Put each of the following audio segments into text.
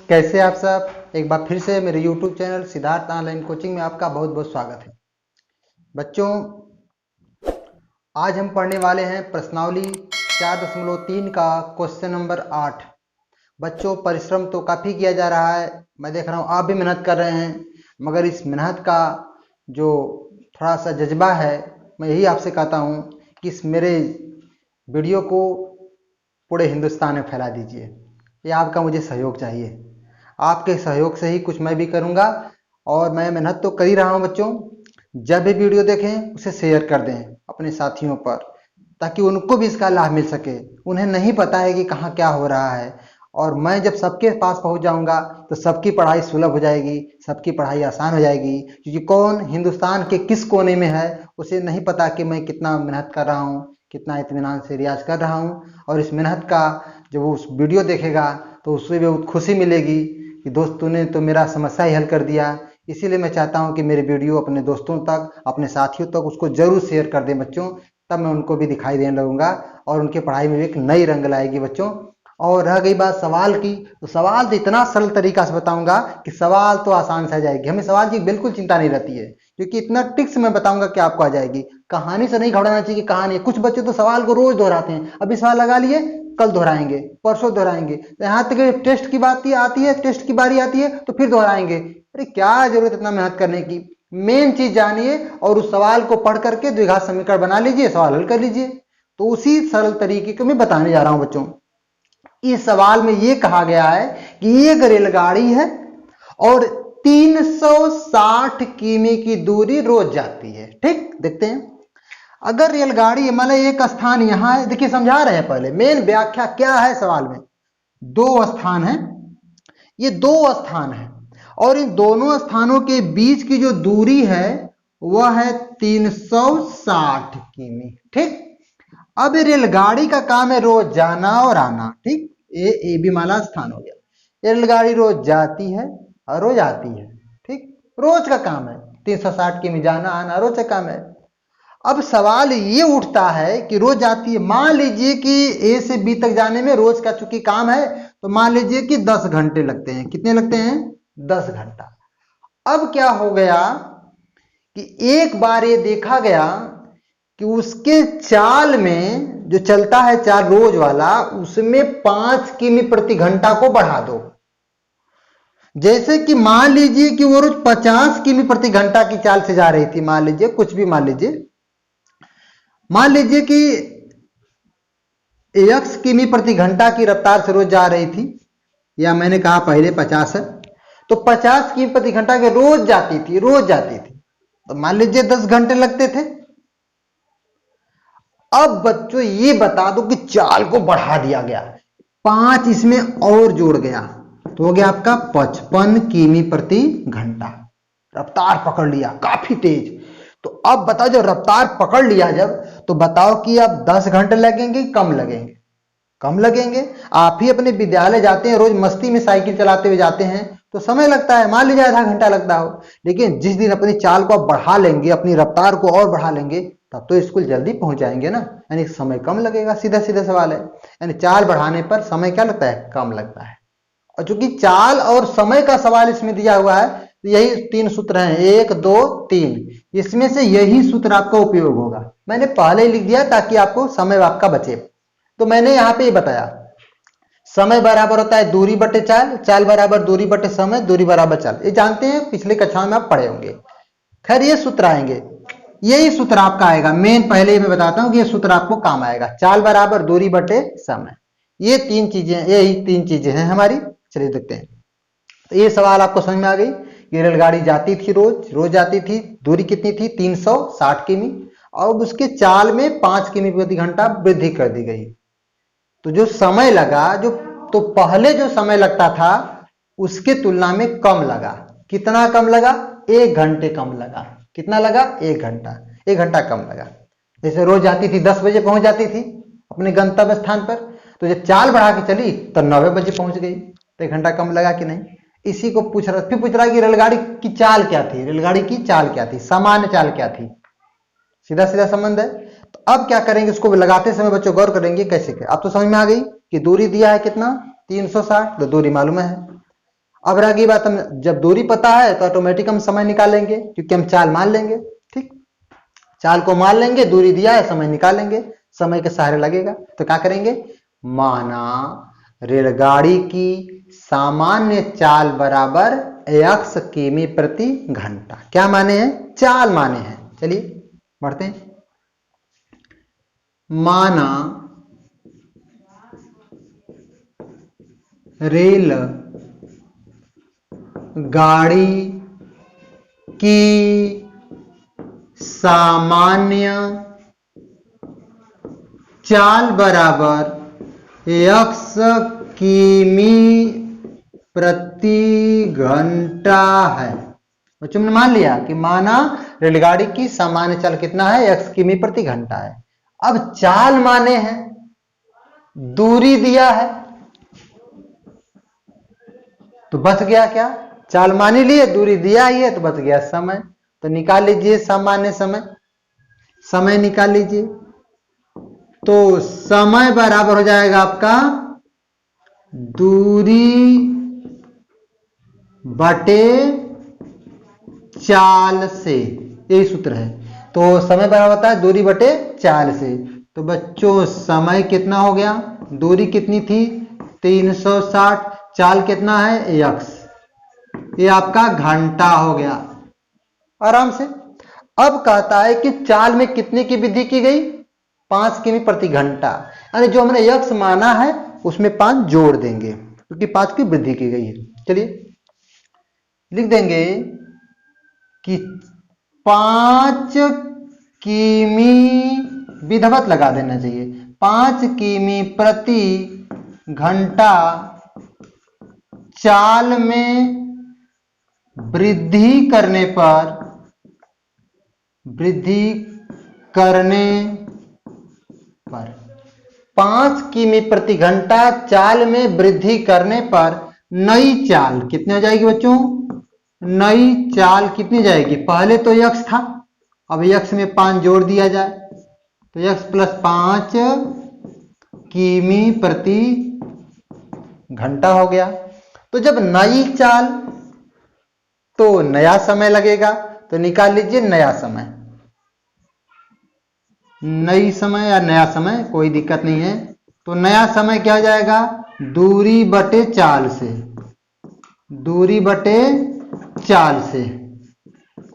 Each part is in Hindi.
कैसे आप सब एक बार फिर से मेरे YouTube channel Siddharth online coaching में आपका बहुत बहुत स्वागत है। बच्चों, आज हम पढ़ने वाले हैं प्रश्नावली 4.3 का क्वेश्चन नंबर 8। बच्चों, परिश्रम तो काफ़ी किया जा रहा है, मैं देख रहा हूँ आप भी मेहनत कर रहे हैं, मगर इस मेहनत का जो थोड़ा सा जज्बा है, मैं यही आपसे कहता हूँ कि इस मेरे वीडियो को पूरे हिंदुस्तान में फैला दीजिए। ये आपका मुझे सहयोग चाहिए। आपके सहयोग से ही कुछ मैं भी करूँगा और मैं मेहनत तो कर ही रहा हूँ। बच्चों, जब भी वीडियो देखें उसे शेयर कर दें अपने साथियों पर, ताकि उनको भी इसका लाभ मिल सके। उन्हें नहीं पता है कि कहाँ क्या हो रहा है, और मैं जब सबके पास पहुँच जाऊँगा तो सबकी पढ़ाई सुलभ हो जाएगी, सबकी पढ़ाई आसान हो जाएगी। क्योंकि कौन हिंदुस्तान के किस कोने में है उसे नहीं पता कि मैं कितना मेहनत कर रहा हूँ, कितना इत्मीनान से रियाज कर रहा हूँ। और इस मेहनत का जब वो उस वीडियो देखेगा तो उससे भी बहुत खुशी मिलेगी कि दोस्त तूने तो मेरा समस्या ही हल कर दिया। इसीलिए मैं चाहता हूं कि मेरे वीडियो अपने दोस्तों तक, अपने साथियों तक उसको जरूर शेयर कर दें बच्चों, तब मैं उनको भी दिखाई देने लगूंगा और उनकी पढ़ाई में भी एक नई रंग लाएगी बच्चों। और रह गई बात सवाल की, तो सवाल तो इतना सरल तरीका से बताऊंगा कि सवाल तो आसान से आ जाएगी। हमें सवाल की बिल्कुल चिंता नहीं रहती है, क्योंकि इतना टिक्स मैं बताऊंगा कि आपको आ जाएगी। कहानी से नहीं घबराना चाहिए कि कहानी, कुछ बच्चे तो सवाल को रोज दोहराते हैं, अभी सवाल लगा लिए कल दोहराएंगे, परसों दोहराएंगे, यहाँ तक टेस्ट की बात आती है, टेस्ट की बारी आती है तो फिर दोहराएंगे। अरे क्या जरूरत इतना मेहनत करने की। मेन चीज जानिए और उस सवाल को पढ़ करके द्विघात समीकरण बना लीजिए, सवाल हल कर लीजिए। तो उसी सरल तरीके को मैं बताने जा रहा हूं बच्चों। इस सवाल में यह कहा गया है कि एक रेलगाड़ी है और 360 किमी की दूरी रोज जाती है। ठीक, देखते हैं। अगर रेलगाड़ी मान लो एक स्थान यहां है, देखिए समझा रहे हैं, पहले मेन व्याख्या क्या है सवाल में। दो स्थान है, ये दो स्थान है और इन दोनों स्थानों के बीच की जो दूरी है वह है 360 किमी। ठीक, अब रेलगाड़ी का काम है रोज जाना और आना। ठीक, ए बी माला स्थान हो गया। रेलगाड़ी रोज जाती है और रोज आती है। ठीक, रोज का काम है, 360 किमी जाना आना रोज का काम है। अब सवाल ये उठता है कि रोज जाती है, मान लीजिए कि ए से बी तक जाने में रोज का चूंकि काम है तो मान लीजिए कि 10 घंटे लगते हैं। कितने लगते हैं? 10 घंटा। अब क्या हो गया कि एक बार ये देखा गया कि उसके चाल में जो चलता है चाल रोज वाला, उसमें 5 किमी प्रति घंटा को बढ़ा दो। जैसे कि मान लीजिए कि वो रोज 50 किमी प्रति घंटा की चाल से जा रही थी, मान लीजिए कुछ भी मान लीजिए कि 1 किमी प्रति घंटा की रफ्तार से रोज जा रही थी, या मैंने कहा पहले 50 है, तो 50 किमी प्रति घंटा के रोज जाती थी, तो मान लीजिए 10 घंटे लगते थे। अब बच्चों ये बता दो कि चाल को बढ़ा दिया गया, 5 इसमें और जोड़ गया तो हो गया आपका 55 किमी प्रति घंटा। रफ्तार पकड़ लिया काफी तेज। तो अब बताओ, जब रफ्तार पकड़ लिया तो बताओ कि अब 10 घंटे लगेंगे कम लगेंगे? कम लगेंगे। आप ही अपने विद्यालय जाते हैं, रोज मस्ती में साइकिल चलाते हुए जाते हैं तो समय लगता है, मान लीजिए आधा घंटा लगता हो, लेकिन जिस दिन अपनी चाल को आप बढ़ा लेंगे, अपनी रफ्तार को और बढ़ा लेंगे, तब तो स्कूल जल्दी पहुंच जाएंगे ना, यानी समय कम लगेगा। सीधा सीधा सवाल है, यानी चाल बढ़ाने पर समय क्या लगता है? कम लगता है। और चूंकि चाल और समय का सवाल इसमें दिया हुआ है तो यही 3 सूत्र हैं, 1 2 3, इसमें से यही सूत्र आपका उपयोग होगा। मैंने पहले ही लिख दिया ताकि आपको समय आपका बचे। तो मैंने यहाँ पे ये बताया, समय बराबर होता है दूरी बटे चाल, चाल बराबर दूरी बटे समय, दूरी बराबर चाल। ये जानते हैं, पिछले कक्षा में आप पढ़े होंगे। खैर ये सूत्र आएंगे, यही सूत्र आपका आएगा। मेन पहले ही मैं बताता हूं कि ये सूत्र आपको काम आएगा, चाल बराबर दूरी बटे समय। ये 3 चीजें, यही 3 चीजें हैं हमारी। चलिए देखते हैं। तो ये सवाल आपको समझ में आ गई कि रेलगाड़ी जाती थी रोज जाती थी, दूरी कितनी थी? 360 किमी, और उसके चाल में 5 किमी प्रति घंटा वृद्धि कर दी गई। तो जो समय लगा, तो पहले जो समय लगता था उसके तुलना में कम लगा। कितना कम लगा? 1 घंटे कम लगा। कितना लगा? 1 घंटा। 1 घंटा कम लगा। जैसे रोज जाती थी 10 बजे पहुंच जाती थी अपने गंतव्य स्थान पर, तो जब चाल बढ़ा के चली तो 9 बजे पहुंच गई, तो 1 घंटा कम लगा कि नहीं? इसी को पूछ रहा, फिर पूछ रहा कि रेलगाड़ी की चाल क्या थी? रेलगाड़ी की चाल क्या थी? सामान्य चाल क्या थी? सीधा सीधा संबंध है। तो अब क्या करेंगे, इसको लगाते समय बच्चों गौर करेंगे कैसे। अब तो समझ में आ गई कि दूरी दिया है कितना? 360, तो दूरी मालूम है। अब रही बात, हम जब दूरी पता है तो ऑटोमेटिक हम समय निकालेंगे, क्योंकि हम चाल मान लेंगे। ठीक, चाल को मान लेंगे, दूरी दिया है, समय निकालेंगे, समय के सहारे लगेगा। तो क्या करेंगे, माना रेलगाड़ी की सामान्य चाल बराबर x किमी प्रति घंटा। क्या माने हैं, चाल माने हैं। चलिए बढ़ते हैं। माना रेल गाड़ी की सामान्य चाल बराबर x किमी प्रति घंटा है। बच्चों ने मान लिया कि माना रेलगाड़ी की सामान्य चाल कितना है, x किमी प्रति घंटा है। अब चाल माने हैं, दूरी दिया है, तो बच गया क्या, चाल मान लिए, दूरी दिया ही है, तो बच गया समय। तो निकाल लीजिए सामान्य समय, समय निकाल लीजिए। तो समय बराबर हो जाएगा आपका दूरी बटे चाल से, यही सूत्र है। तो समय बराबर होता है दूरी बटे चाल से। तो बच्चों समय कितना हो गया, दूरी कितनी थी 360, चाल कितना है x, ये आपका घंटा हो गया आराम से। अब कहता है कि चाल में कितने की वृद्धि की गई, 5 किमी प्रति घंटा, यानी जो हमने x माना है उसमें 5 जोड़ देंगे, क्योंकि 5 की वृद्धि की गई है। चलिए लिख देंगे कि 5 किमी, विधिवत लगा देना चाहिए, 5 किमी प्रति घंटा चाल में वृद्धि करने पर 5 किमी प्रति घंटा चाल में वृद्धि करने पर नई चाल कितनी हो जाएगी बच्चों, नई चाल कितनी जाएगी, पहले तो x था, अब x में 5 जोड़ दिया जाए तो x प्लस 5 किमी प्रति घंटा हो गया। तो जब नई चाल तो नया समय लगेगा, तो निकाल लीजिए नया समय, नई समय या नया समय कोई दिक्कत नहीं है। तो नया समय क्या हो जाएगा, दूरी बटे चाल से, दूरी बटे चाल से।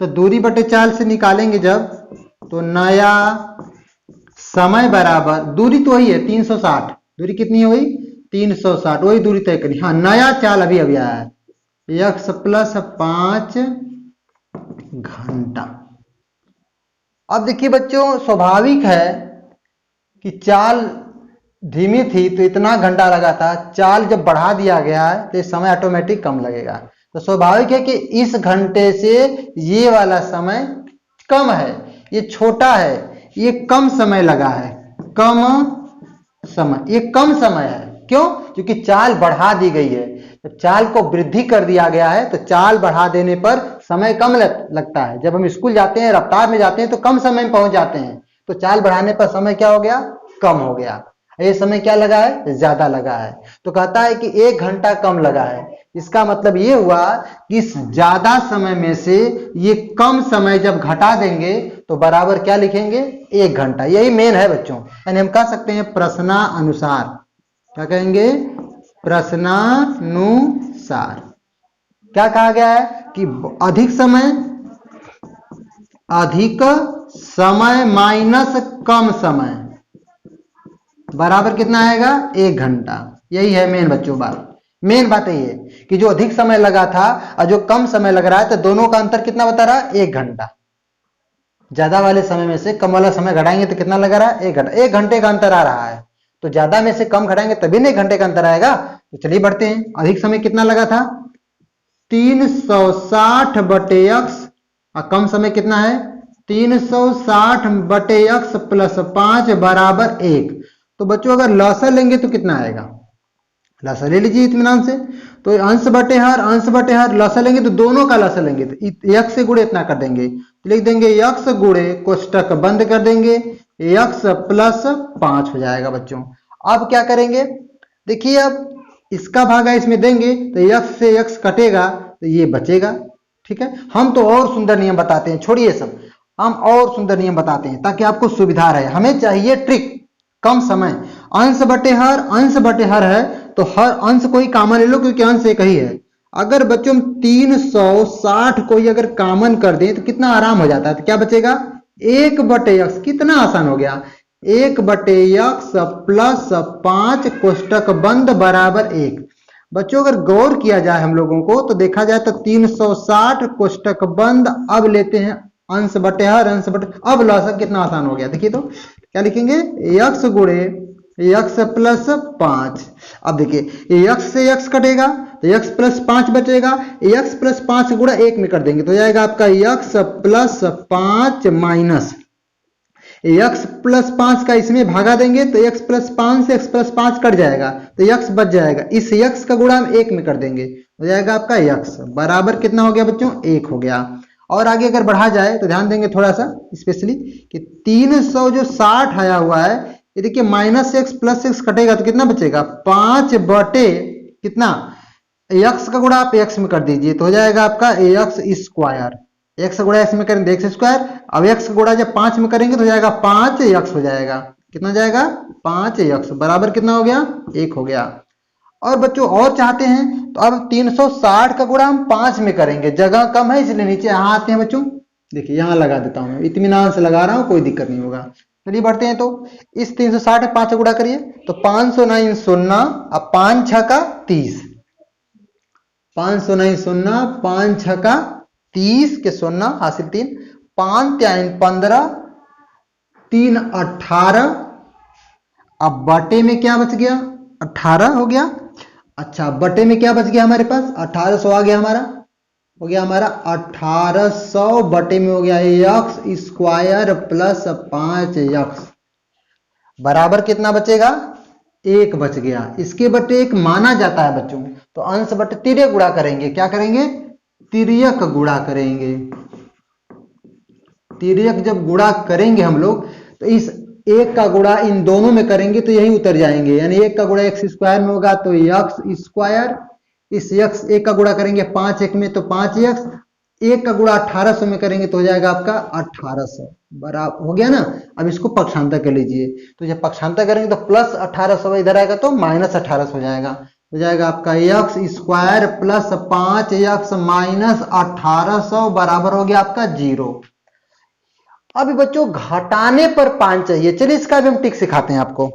तो दूरी बटे चाल से निकालेंगे जब, तो नया समय बराबर, दूरी तो वही है 360, दूरी कितनी हुई 360, वही दूरी तय करी। हाँ नया चाल अभी अभी आया है, x प्लस 5 घंटा। अब देखिए बच्चों, स्वाभाविक है कि चाल धीमी थी तो इतना घंटा लगा था, चाल जब बढ़ा दिया गया है तो समय ऑटोमेटिक कम लगेगा। तो स्वाभाविक है कि इस घंटे से ये वाला समय कम है, ये छोटा है, ये कम समय लगा है, कम समय, ये कम समय है। क्यों, क्योंकि चाल बढ़ा दी गई है। जब चाल को वृद्धि कर दिया गया है तो चाल बढ़ा देने पर समय कम लगता है। जब हम स्कूल जाते हैं, रफ्तार में जाते हैं तो कम समय में पहुंच जाते हैं, तो चाल बढ़ाने पर समय क्या हो गया, कम हो गया। ये समय क्या लगा है, ज्यादा लगा है। तो कहता है कि 1 घंटा कम लगा है। इसका मतलब ये हुआ कि इस ज्यादा समय में से ये कम समय जब घटा देंगे तो बराबर क्या लिखेंगे, 1 घंटा। यही मेन है बच्चों, यानी हम कह सकते हैं प्रश्नानुसार, क्या कहेंगे, प्रश्नानुसार। क्या कहा गया है कि अधिक समय माइनस कम समय बराबर कितना आएगा, 1 घंटा। यही है मेन बच्चों बात। मेन बात यही है कि जो अधिक समय लगा था और जो कम समय लग रहा है, तो दोनों का अंतर कितना बता रहा है, 1 घंटा। ज्यादा वाले समय में से कम वाला समय घटाएंगे तो कितना लग रहा है, 1 घंटा। 1 घंटे का अंतर आ रहा है, तो ज्यादा में से कम घटाएंगे तभी ना 1 घंटे का अंतर आएगा। तो चलिए बढ़ते हैं। अधिक समय कितना लगा था, 360 बटे x, और कम समय कितना है, 360 बटे x प्लस 5 बराबर 1। तो बच्चों अगर लसा लेंगे तो कितना आएगा, लसा ले लीजिए इत्मीनान से। तो अंश बटे हर लसा लेंगे तो दोनों का लसा लेंगे, तो x से गुणे इतना कर देंगे, तो लिख देंगे x गुणे, कोष्टक बंद कर देंगे, x प्लस 5 हो जाएगा बच्चों। अब क्या करेंगे, देखिए अब इसका भागा इसमें देंगे तो x से x कटेगा तो ये बचेगा। ठीक है, हम तो और सुंदर नियम बताते हैं, छोड़िए सब, हम और सुंदर नियम बताते हैं ताकि आपको सुविधा रहे। हमें चाहिए ट्रिक, कम समय। अंश बटे हर है तो हर अंश को ही कॉमन ले लो क्योंकि अंश एक ही है। अगर बच्चों हम 360 को ही अगर कॉमन कर दें तो कितना आराम हो जाता है, तो क्या बचेगा 1/x। कितना आसान हो गया, 1/x प्लस 5 कोष्टक बंद बराबर 1। बच्चों अगर गौर किया जाए हम लोगों को तो देखा जाए तो 360 कोष्टक बंद, अब लेते हैं अंश बटे हर, अब लॉसक कितना आसान हो गया। देखिए तो क्या लिखेंगे, x गुणे x प्लस 5। अब देखिए x से x कटेगा तो x प्लस 5 बचेगा, x प्लस 5 गुणा 1 में कर देंगे तो जाएगा आपका x plus 5 minus x plus 5 का इसमें भागा देंगे तो x प्लस 5 से x प्लस 5 कट जाएगा तो x बच जाएगा। इस x का गुणा हम 1 में कर देंगे हो जाएगा आपका x बराबर कितना हो गया बच्चों, 1 हो गया। और आगे अगर बढ़ा जाए तो ध्यान देंगे थोड़ा सा स्पेशली कि 300 जो 60 आया हुआ है, ये देखिए माइनस एक्स प्लस एक्स कटेगा तो कितना बचेगा, 5 बटे कितना x का गुणा आप x में कर दीजिए तो हो जाएगा आपका x स्क्वायर। x गुणा x में करेंगे x स्क्वायर, अब x का गुणा जब 5 में करेंगे तो हो जाएगा 5x हो जाएगा। कितना हो जाएगा 5x बराबर कितना हो गया, 1 हो गया। और बच्चों और चाहते हैं तो अब 360 का गुणा हम 5 में करेंगे, जगह कम है इसलिए नीचे यहाँ आते हैं बच्चों। देखिए यहाँ लगा देता हूं मैं, इत्मीनान से लगा रहा हूं, कोई दिक्कत नहीं होगा। चलिए बढ़ते हैं, तो इस 360 5 गुणा करिए तो 509 शून्य, अब 5 6 का 30, 509 शून्य, 5 6 का 30 के शून्य हासिल 3, 5 3 15, 3 18, अब बटे में क्या बच गया 18 हो गया। अच्छा बटे में क्या बच गया हमारे पास 1800 आ गया, हमारा हो गया हमारा 1800 बटे में हो गया एक्स स्क्वायर प्लस 5x बराबर कितना बचेगा, 1 बच गया। इसके बटे 1 माना जाता है बच्चों, तो अंश बटे तिर्यक गुणा करेंगे। क्या करेंगे, तिर्यक गुणा करेंगे। तिर्यक जब गुणा करेंगे हम लोग तो इस 1 का गुणा इन दोनों में करेंगे तो यही उतर जाएंगे, यानी 1 का गुणा x स्क्वायर में होगा तो x स्क्वायर, इस x 1 का गुणा करेंगे 5 1 में तो 5x, 1 का गुणा 1800 में करेंगे तो हो जाएगा आपका 1800 बराबर हो गया ना। अब इसको पक्षांतर कर लीजिए, तो जब पक्षांतर करेंगे तो प्लस 1800 इधर आएगा तो माइनस 1800 हो जाएगा, हो जाएगा आपका x square plus 5x minus 1800 बराबर हो गया आपका 0। अभी बच्चों घटाने पर 5 चाहिए, चलिए इसका भी हम ट्रिक सिखाते हैं आपको,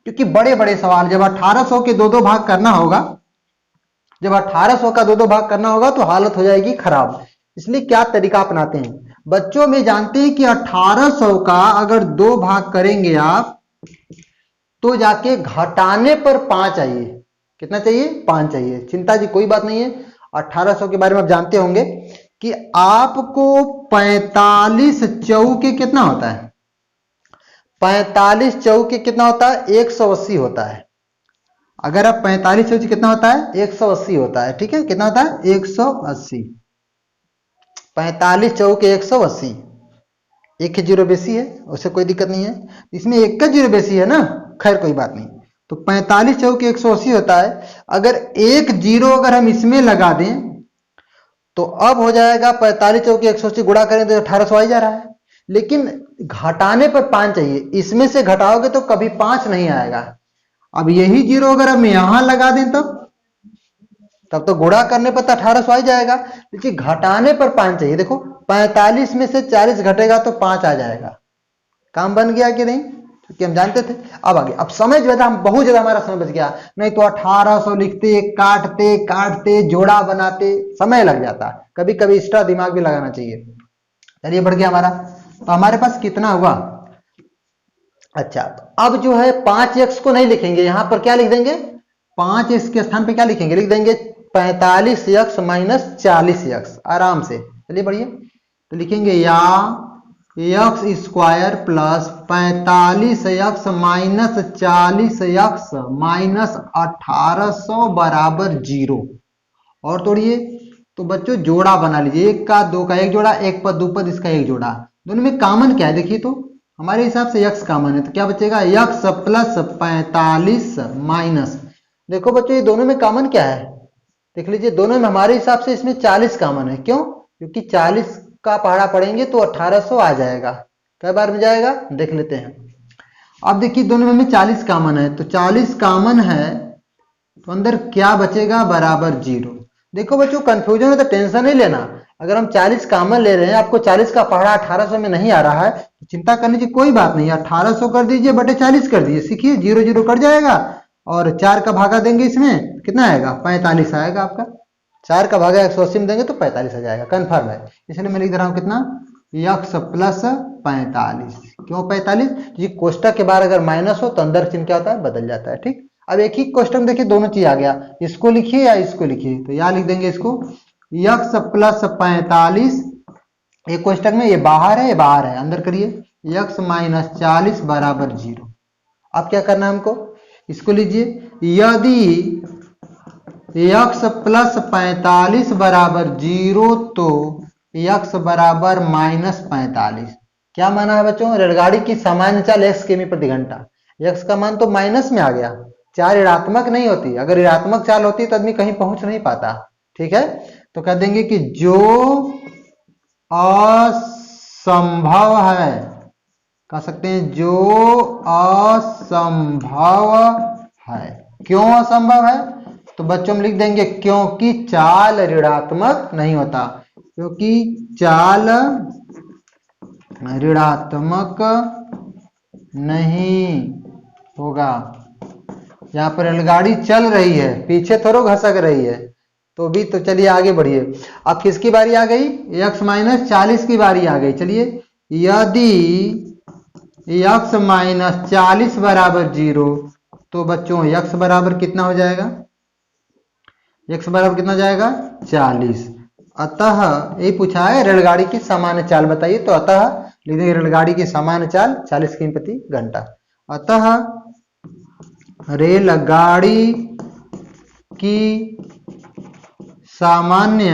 क्योंकि बड़े बड़े सवाल जब 1800 के 2-2 भाग करना होगा, जब 1800 का 2-2 भाग करना होगा तो हालत हो जाएगी खराब। इसलिए क्या तरीका अपनाते हैं बच्चों में, जानते हैं कि 1800 का अगर 2 भाग करेंगे आप तो जाके घटाने पर 5 आइए, कितना चाहिए 5 चाहिए। चिंता जी कोई बात नहीं है, 1800 के बारे में आप जानते होंगे कि आपको 45 चौके कितना होता है, 45 चौके कितना होता है 180 होता है। अगर आप 45 चौके कितना होता है 180 होता है, ठीक है कितना होता है 180, 45 चौके 180, एक के जीरो बेसी है उससे कोई दिक्कत नहीं है, इसमें एक का जीरो बेसी है ना, खैर कोई बात नहीं। तो 45 चौके 180 होता है, अगर एक जीरो अगर हम इसमें लगा दें तो अब हो जाएगा 45 चौके 180 गुणा करें तो 1800 आ ही जा रहा है, लेकिन घटाने पर 5 चाहिए, इसमें से घटाओगे तो कभी 5 नहीं आएगा। अब यही जीरो अगर हम यहां लगा दें तब तो गुणा करने पर तो 1800 आ ही जाएगा, लेकिन घटाने पर 5 चाहिए। देखो 45 में से 40 घटेगा तो 5 आ जाएगा, काम बन गया कि नहीं, क्योंकि हम जानते थे। अब आगे, अब समय जो है हम बहुत ज्यादा हमारा समय बच गया, नहीं तो 1800 लिखते काटते जोड़ा बनाते समय लग जाता, कभी कभी एक्स्ट्रा दिमाग भी लगाना चाहिए। चलिए बढ़ गया हमारा, तो हमारे पास कितना हुआ, अच्छा तो अब जो है 5x को नहीं लिखेंगे, यहां पर क्या लिख देंगे 5x के स्थान पे क्या लिखेंगे, लिख देंगे 45x माइनस 40x आराम से। चलिए बढ़िए, तो लिखेंगे या x square plus 45x minus 40x minus 1800 बराबर 0। और तोड़िए, तो बच्चों जोड़ा बना लीजिए, 1 का 2 का 1 जोड़ा, 1 पद 2 पद इसका 1 जोड़ा, दोनों में कॉमन क्या है देखिए, तो हमारे हिसाब से यक्स कॉमन है, तो क्या बचेगा, यक्स प्लस 45 माइनस, देखो बच्चों ये दोनों में कॉमन क्या है, देख लीजिए दोनों में हमारे हिसाब से इसमें 40 कॉमन है। क्यों, क्योंकि 40 का पहाड़ा पढ़ेंगे तो 1800 आ जाएगा। कई बार में जाएगा देख लेते हैं। अब देखिए दोनों में 40 कॉमन है, तो 40 कॉमन है तो अंदर क्या बचेगा, बराबर 0। देखो बच्चों कंफ्यूजन है तो टेंशन नहीं लेना, अगर हम 40 कॉमन ले रहे हैं, आपको 40 का पहाड़ा 1800 में नहीं आ रहा है तो चिंता करने की कोई बात नहीं, 1800 कर दीजिए बटे 40 कर दीजिए, सीखिए 0 0 कट जाएगा और 4 का भागा देंगे इसमें कितना आएगा, 45 आएगा आपका। 4 का भागा 180 में देंगे तो 45 आ जाएगा, कन्फर्म है। इसलिए मैं लिख दे रहा हूँ कितना, यक्स प्लस 45। क्यों 45, क्योंकि कोष्टक के बाद अगर माइनस हो तो अंदर चिन्ह क्या होता है, बदल जाता है। ठीक, अब एक ही क्वेश्चन देखिए दोनों चीज आ गया, इसको लिखिए या इसको लिखिए, तो यहां लिख देंगे इसको यक्स प्लस 45, एक क्वेश्चन में ये बाहर है ये बाहर है, अंदर करिए यक्स माइनस 40 बराबर 0। अब क्या करना है हमको, इसको लीजिए, यदि यक्स प्लस 45 बराबर 0 तो यक्स बराबर माइनस 45। क्या माना है बच्चों, रेलगाड़ी की सामान्य चाल एक्स किमी प्रति घंटा, एक्स का मान तो माइनस में आ गया, चाल ऋणात्मक नहीं होती, अगर ऋणात्मक चाल होती तो आदमी कहीं पहुंच नहीं पाता। ठीक है, तो कह देंगे कि जो असंभव है, कह सकते हैं जो असंभव है। क्यों असंभव है, तो बच्चों में लिख देंगे क्योंकि चाल ऋणात्मक नहीं होता, क्योंकि चाल ऋणात्मक नहीं होगा। यहाँ पर रेलगाड़ी चल रही है, पीछे थोड़ा घसक रही है, तो भी तो चलिए आगे बढ़िए। अब किसकी बारी आ गई, यक्स माइनस 40 की बारी आ गई। चलिए यदि यक्स माइनस 40 बराबर 0 तो बच्चों यक्स बराबर कितना हो जाएगा, यक्स बराबर कितना हो जाएगा, 40। अतः यही पूछा है रेलगाड़ी की सामान्य चाल बताइए, तो अतः लिख देंगे रेलगाड़ी की सामान्य चाल 40 किमी प्रति घंटा। अतः रेलगाड़ी की सामान्य